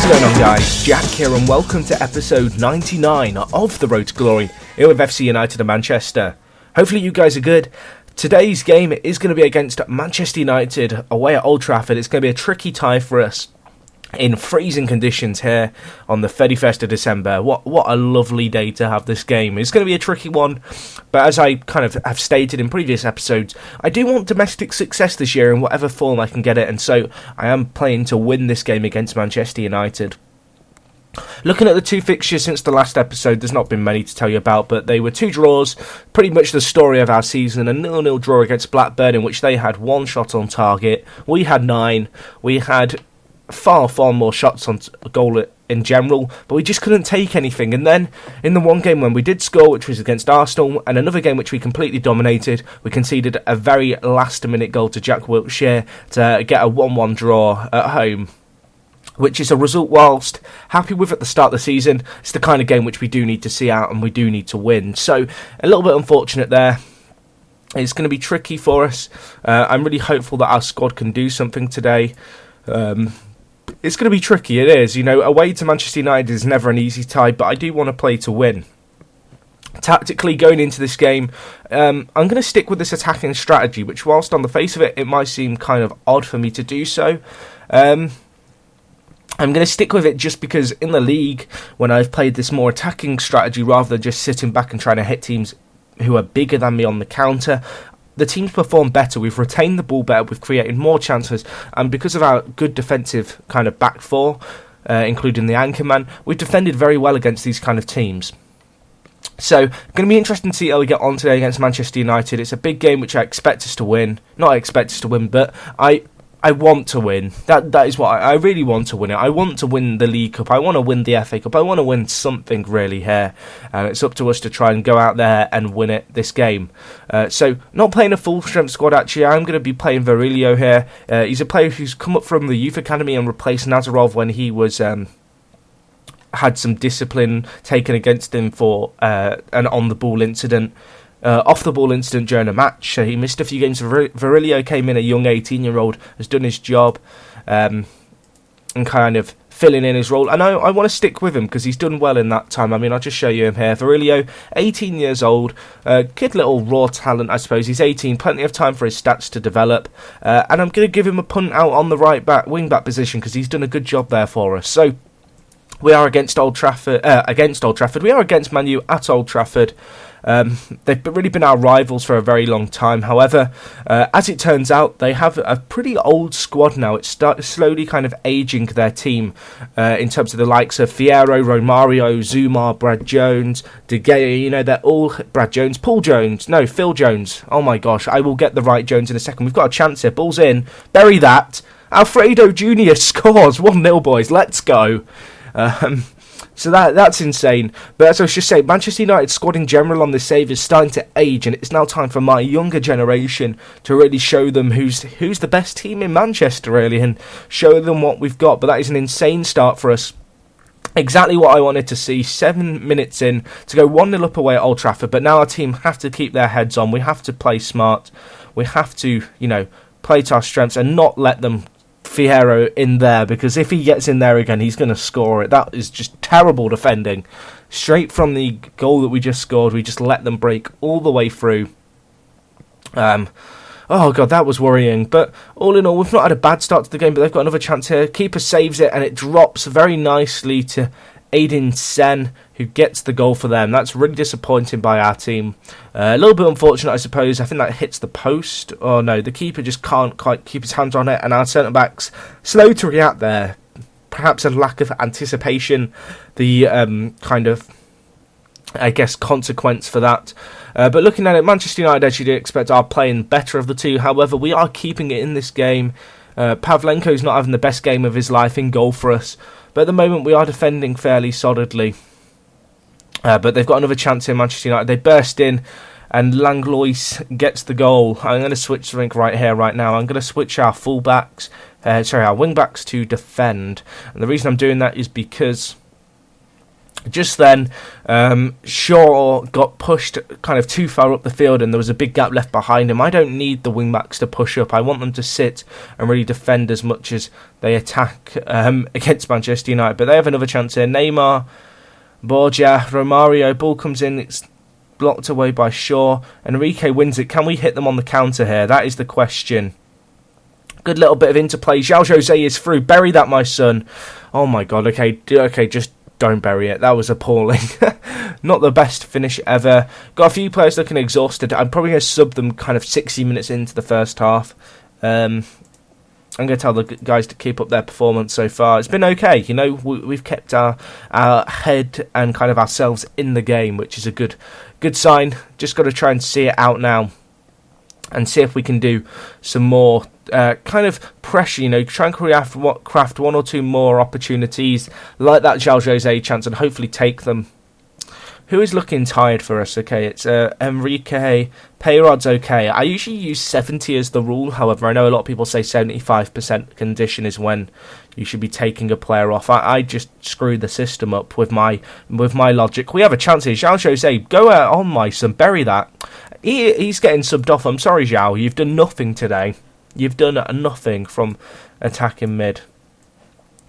What's going on, guys? Jack here, and welcome to episode 99 of The Road to Glory, here with FC United of Manchester. Hopefully you guys are good. Today's game is going to be against Manchester United away at Old Trafford. It's going to be a tricky tie for us in freezing conditions here on the 31st of December. What a lovely day to have this game. It's going to be a tricky one, but as I kind of have stated in previous episodes, I do want domestic success this year in whatever form I can get it, and so I am playing to win this game against Manchester United. Looking at the two fixtures since the last episode, there's not been many to tell you about, but they were two draws, pretty much the story of our season. A 0-0 draw against Blackburn, in which they had one shot on target. We had 9. We had far more shots on goal in general, but we just couldn't take anything. And then in the one game when we did score, which was against Arsenal, and another game which we completely dominated, we conceded a very last minute goal to Jack Wilshere to get a 1-1 draw at home, which is a result whilst happy with at the start of the season. It's the kind of game which we do need to see out and we do need to win. So a little bit unfortunate there. It's going to be tricky for us. I'm really hopeful that our squad can do something today. It's going to be tricky, it is. You know, away to Manchester United is never an easy tie, but I do want to play to win. Tactically, going into this game, I'm going to stick with this attacking strategy, which whilst on the face of it, it might seem kind of odd for me to do so. I'm going to stick with it just because in the league, when I've played this more attacking strategy rather than just sitting back and trying to hit teams who are bigger than me on the counter, the teams perform better. We've retained the ball better, we've created more chances, and because of our good defensive kind of back four, including the anchor man, we've defended very well against these kind of teams. So, going to be interesting to see how we get on today against Manchester United. It's a big game which I expect us to win. Not I expect us to win, but I want to win. That is what I really want to win it. I want to win the League Cup. I want to win the FA Cup. I want to win something really here. And it's up to us to try and go out there and win it this game. So, not playing a full strength squad actually. I'm going to be playing Virilio here. He's a player who's come up from the youth academy and replaced Nazarov when he was had some discipline taken against him for an on-the-ball incident. Off-the-ball incident during a match. He missed a few games. Virilio came in, a young 18-year-old, has done his job and kind of filling in his role. And I want to stick with him because he's done well in that time. I mean, I'll just show you him here. Virilio, 18 years old, kid little raw talent, I suppose. He's 18, plenty of time for his stats to develop. And I'm going to give him a punt out on the right back, wing back position because he's done a good job there for us. So we are against Old Trafford. We are against Man U at Old Trafford. They've really been our rivals for a very long time. However, as it turns out, they have a pretty old squad now. It's slowly kind of aging their team in terms of the likes of Fierro, Romario, Zuma, Brad Jones, De Gea. You know, they're all Brad Jones, Phil Jones. Oh my gosh, I will get the right Jones in a second. We've got a chance here. Ball's in. Bury that. Alfredo Jr. scores 1-0, boys. Let's go. So that's insane. But as I was just saying, Manchester United's squad in general on this save is starting to age, and it's now time for my younger generation to really show them who's the best team in Manchester, really, and show them what we've got. But that is an insane start for us. Exactly what I wanted to see. 7 minutes in to go 1-0 up away at Old Trafford, but now our team have to keep their heads on. We have to play smart. We have to, play to our strengths and not let them Fierro in there, because if he gets in there again, he's going to score it. That is just terrible defending. Straight from the goal that we just scored, we just let them break all the way through. Oh god, that was worrying. But all in all, we've not had a bad start to the game, but they've got another chance here. Keeper saves it, and it drops very nicely to Aiden Sen, who gets the goal for them. That's really disappointing by our team. A little bit unfortunate, I suppose. I think that hits the post. Oh no, the keeper just can't quite keep his hands on it, and our centre-back's slow to react there. Perhaps a lack of anticipation, the kind of, I guess, consequence for that. But looking at it, Manchester United, as you'd expect, are playing better of the two. However, we are keeping it in this game. Pavlenko's not having the best game of his life in goal for us. But at the moment, we are defending fairly solidly. But they've got another chance here, Manchester United. They burst in, and Langlois gets the goal. I'm going to switch something right here, right now. I'm going to switch our our wing-backs to defend. And the reason I'm doing that is because Just then, Shaw got pushed kind of too far up the field and there was a big gap left behind him. I don't need the wing-backs to push up. I want them to sit and really defend as much as they attack against Manchester United. But they have another chance here. Neymar, Borja, Romario, ball comes in, it's blocked away by Shaw. Enrique wins it. Can we hit them on the counter here? That is the question. Good little bit of interplay. João Jose is through. Bury that, my son. Oh my god, okay, just don't bury it. That was appalling. Not the best finish ever. Got a few players looking exhausted. I'm probably going to sub them kind of 60 minutes into the first half. I'm going to tell the guys to keep up their performance so far. It's been okay. You know, we've kept our head and kind of ourselves in the game, which is a good sign. Just got to try and see it out now and see if we can do some more kind of pressure, you know, try and craft one or two more opportunities like that João Jose chance and hopefully take them. Who is looking tired for us? Okay, it's Enrique. Peyrod's okay. I usually use 70 as the rule. However, I know a lot of people say 75% condition is when you should be taking a player off. I just screw the system up with my logic. We have a chance here. João Jose, go on, my son, bury that. He's getting subbed off. I'm sorry, João. You've done nothing today. You've done nothing from attacking mid.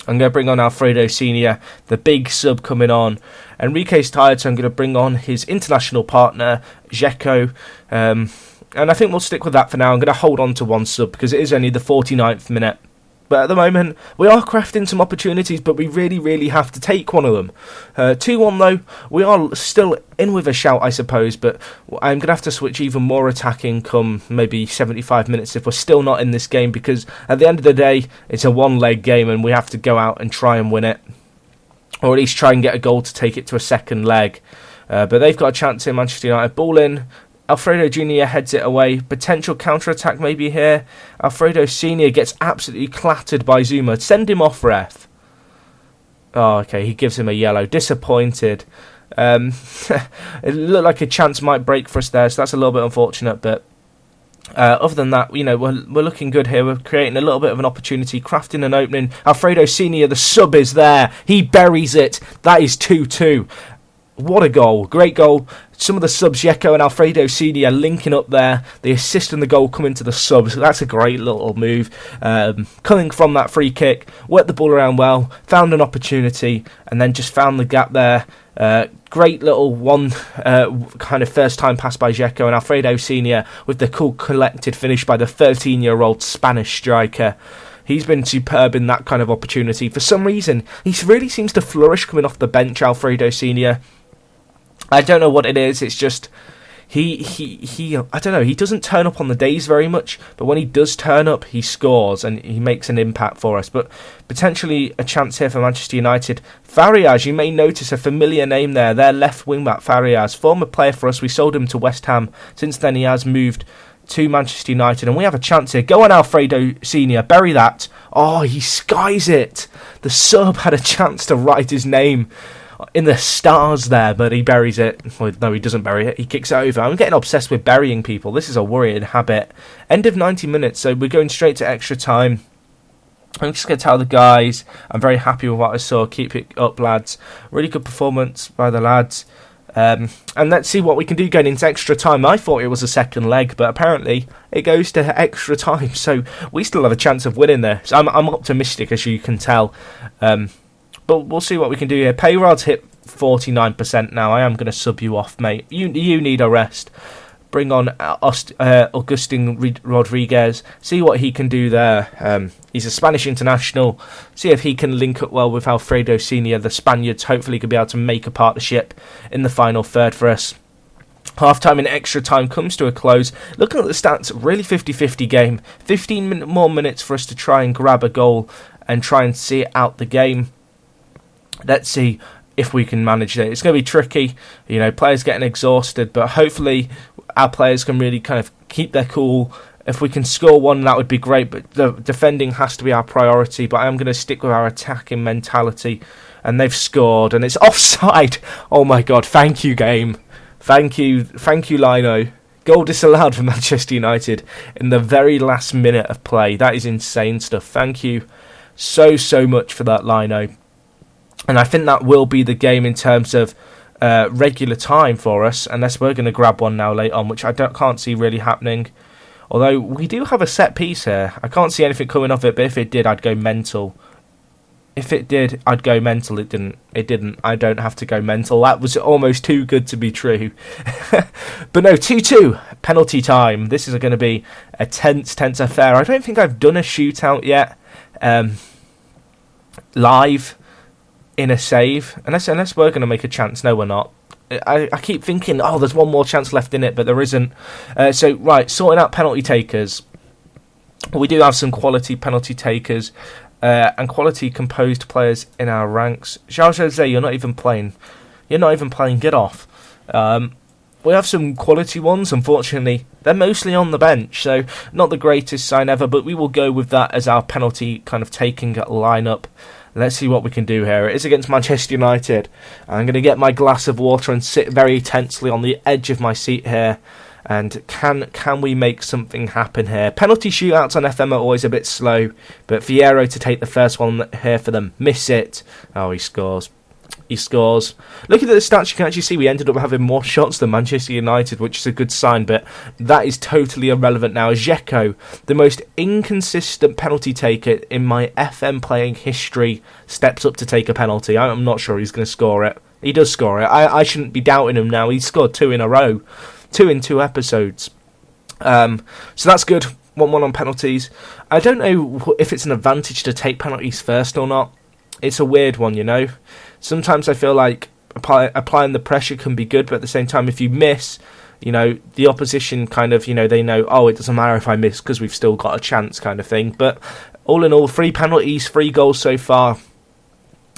I'm going to bring on Alfredo Senior, the big sub coming on. Enrique's tired, so I'm going to bring on his international partner, Dzeko. And I think we'll stick with that for now. I'm going to hold on to one sub because it is only the 49th minute. But at the moment, we are crafting some opportunities, but we really, really have to take one of them. 2-1 though, we are still in with a shout, I suppose, but I'm going to have to switch even more attacking come maybe 75 minutes if we're still not in this game, because at the end of the day, it's a one-leg game and we have to go out and try and win it. Or at least try and get a goal to take it to a second leg. But they've got a chance here, Manchester United. Ball in. Alfredo Jr. heads it away. Potential counter-attack maybe here. Alfredo Sr. gets absolutely clattered by Zuma. Send him off, ref. Oh, okay, he gives him a yellow. Disappointed. It looked like a chance might break for us there, so that's a little bit unfortunate. But other than that, you know, we're looking good here. We're creating a little bit of an opportunity, crafting an opening. Alfredo Sr., the sub is there. He buries it. That is 2-2. What a goal. Great goal. Some of the subs, Dzeko and Alfredo Senior, linking up there. The assist and the goal coming to the subs. That's a great little move. Coming from that free kick, worked the ball around well, found an opportunity, and then just found the gap there. Great little one kind of first time pass by Dzeko and Alfredo Senior with the cool collected finish by the 13-year-old Spanish striker. He's been superb in that kind of opportunity. For some reason, he really seems to flourish coming off the bench, Alfredo Senior. I don't know what it is. It's just he I don't know. He doesn't turn up on the days very much, but when he does turn up, he scores and he makes an impact for us. But potentially a chance here for Manchester United. Farias, you may notice a familiar name there. Their left wing back Farias, former player for us. We sold him to West Ham. Since then, he has moved to Manchester United, and we have a chance here. Go on, Alfredo Senior, bury that. Oh, he skies it. The sub had a chance to write his name in the stars there, but he buries it. Well, no, he doesn't bury it. He kicks it over. I'm getting obsessed with burying people. This is a worrying habit. End of 90 minutes, so we're going straight to extra time. I'm just going to tell the guys I'm very happy with what I saw. Keep it up, lads. Really good performance by the lads. And let's see what we can do going into extra time. I thought it was a second leg, but apparently it goes to extra time, so we still have a chance of winning there. So I'm optimistic, as you can tell. But we'll see what we can do here. Peyrod's hit 49% now. I am going to sub you off, mate. You need a rest. Bring on Augustin Rodriguez. See what he can do there. He's a Spanish international. See if he can link up well with Alfredo Senior. The Spaniards hopefully could be able to make a partnership in the final third for us. Half-time and extra time comes to a close. Looking at the stats, really 50-50 game. 15 more minutes for us to try and grab a goal and try and see out the game. Let's see if we can manage it. It's going to be tricky. You know, players getting exhausted, but hopefully our players can really kind of keep their cool. If we can score one, that would be great, but the defending has to be our priority. But I am going to stick with our attacking mentality. And they've scored, and it's offside. Oh my God, thank you, game. Thank you, Lino. Goal disallowed for Manchester United in the very last minute of play. That is insane stuff. Thank you so much for that, Lino. And I think that will be the game in terms of regular time for us, unless we're going to grab one now late on, which I can't see really happening. Although we do have a set piece here. I can't see anything coming off it, but if it did, I'd go mental. If it did, I'd go mental. It didn't. It didn't. I don't have to go mental. That was almost too good to be true. But no, 2-2. Penalty time. This is going to be a tense affair. I don't think I've done a shootout yet. Live in a save. Unless we're going to make a chance. No, we're not. I keep thinking, oh, there's one more chance left in it, but there isn't. So, right, sorting out penalty takers. We do have some quality penalty takers. And quality composed players in our ranks. Charles Jose, you're not even playing. Get off. We have some quality ones. Unfortunately, they're mostly on the bench, so not the greatest sign ever, but we will go with that as our penalty kind of taking lineup. Let's see what we can do here. It is against Manchester United. I'm going to get my glass of water and sit very tensely on the edge of my seat here. And can we make something happen here? Penalty shootouts on FM are always a bit slow, but Fierro to take the first one here for them. Miss it. Oh, he scores. He scores. Looking at the stats, you can actually see we ended up having more shots than Manchester United, which is a good sign, but that is totally irrelevant now. Dzeko, the most inconsistent penalty taker in my FM playing history, steps up to take a penalty. I'm not sure he's going to score it. He does score it. I shouldn't be doubting him now. He's scored 2 in a row. 2 in 2 episodes. So that's good. 1-1 on penalties. I don't know if it's an advantage to take penalties first or not. It's a weird one, you know. Sometimes I feel like applying the pressure can be good, but at the same time, if you miss, you know, the opposition kind of, you know, they know, oh, it doesn't matter if I miss because we've still got a chance kind of thing. But all in all, 3 penalties, 3 goals so far.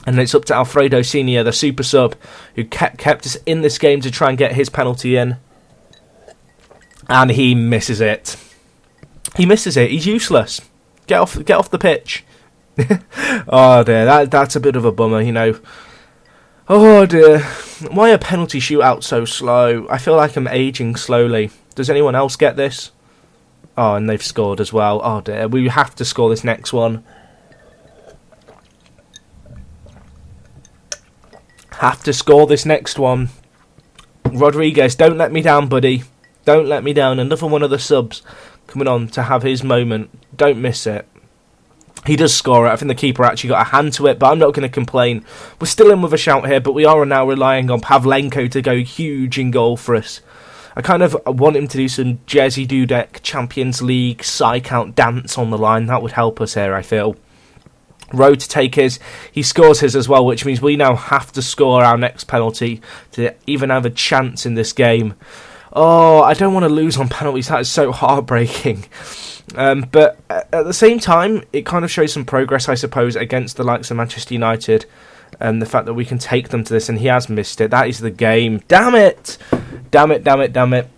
And it's up to Alfredo Senior, the super sub, who kept us in this game to try and get his penalty in. And he misses it. He misses it. He's useless. Get off the pitch. Oh dear, that's a bit of a bummer, you know. Oh dear. Why are penalty shootouts so slow? I feel like I'm aging slowly. Does anyone else get this? Oh, and they've scored as well. Oh dear, we have to score this next one. Have to score this next one. Rodriguez, don't let me down, buddy. Don't let me down. Another one of the subs coming on to have his moment. Don't miss it. He does score it. I think the keeper actually got a hand to it, but I'm not going to complain. We're still in with a shout here, but we are now relying on Pavlenko to go huge in goal for us. I kind of want him to do some Jerzy Dudek Champions League psych out dance on the line. That would help us here, I feel. Rowe to take his. He scores his as well, which means we now have to score our next penalty to even have a chance in this game. Oh, I don't want to lose on penalties. That is so heartbreaking. But at the same time, it kind of shows some progress, I suppose, against the likes of Manchester United. And the fact that we can take them to this, and he has missed it. That is the game. Damn it! Damn it.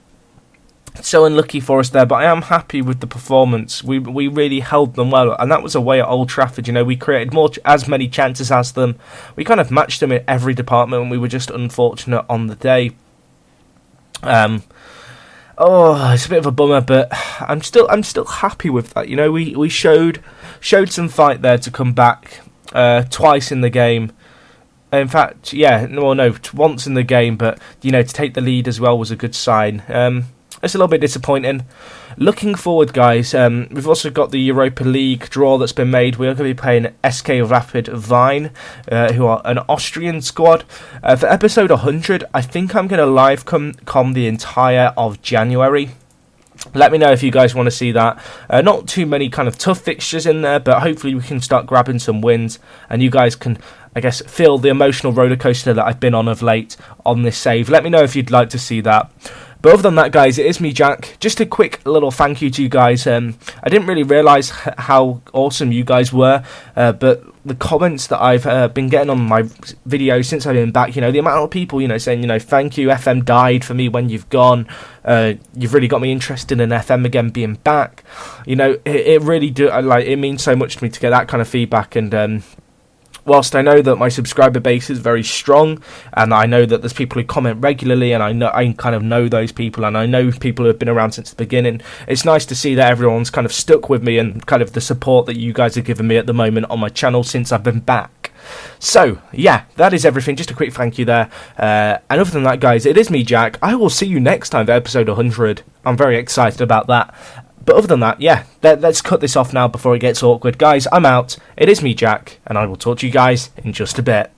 So unlucky for us there, but I am happy with the performance. We really held them well, and that was away at Old Trafford. You know, we created as many chances as them. We kind of matched them in every department, and we were just unfortunate on the day. Oh, it's a bit of a bummer, but I'm still happy with that. You know, we showed some fight there to come back twice in the game. In fact, once in the game, but you know, to take the lead as well was a good sign. It's a little bit disappointing. Looking forward, guys, we've also got the Europa League draw that's been made. We're going to be playing SK Rapid Wien, who are an Austrian squad. For episode 100, I think I'm going to live com the entire of January. Let me know if you guys want to see that. Not too many kind of tough fixtures in there, but hopefully we can start grabbing some wins, and you guys can, I guess, feel the emotional roller coaster that I've been on of late on this save. Let me know if you'd like to see that. But other than that, guys, it is me, Jack. Just a quick little thank you to you guys. I didn't really realise how awesome you guys were, but the comments that I've been getting on my videos since I've been back, you know, the amount of people, you know, saying, you know, thank you, FM died for me when you've gone. You've really got me interested in FM again being back. You know, it really it means so much to me to get that kind of feedback. And whilst I know that my subscriber base is very strong, and I know that there's people who comment regularly, and I kind of know those people, and I know people who have been around since the beginning, it's nice to see that everyone's kind of stuck with me, and kind of the support that you guys have given me at the moment on my channel since I've been back. So, yeah, that is everything. Just a quick thank you there. And other than that, guys, it is me, Jack. I will see you next time for episode 100. I'm very excited about that. But other than that, yeah, let's cut this off now before it gets awkward. Guys, I'm out. It is me, Jack, and I will talk to you guys in just a bit.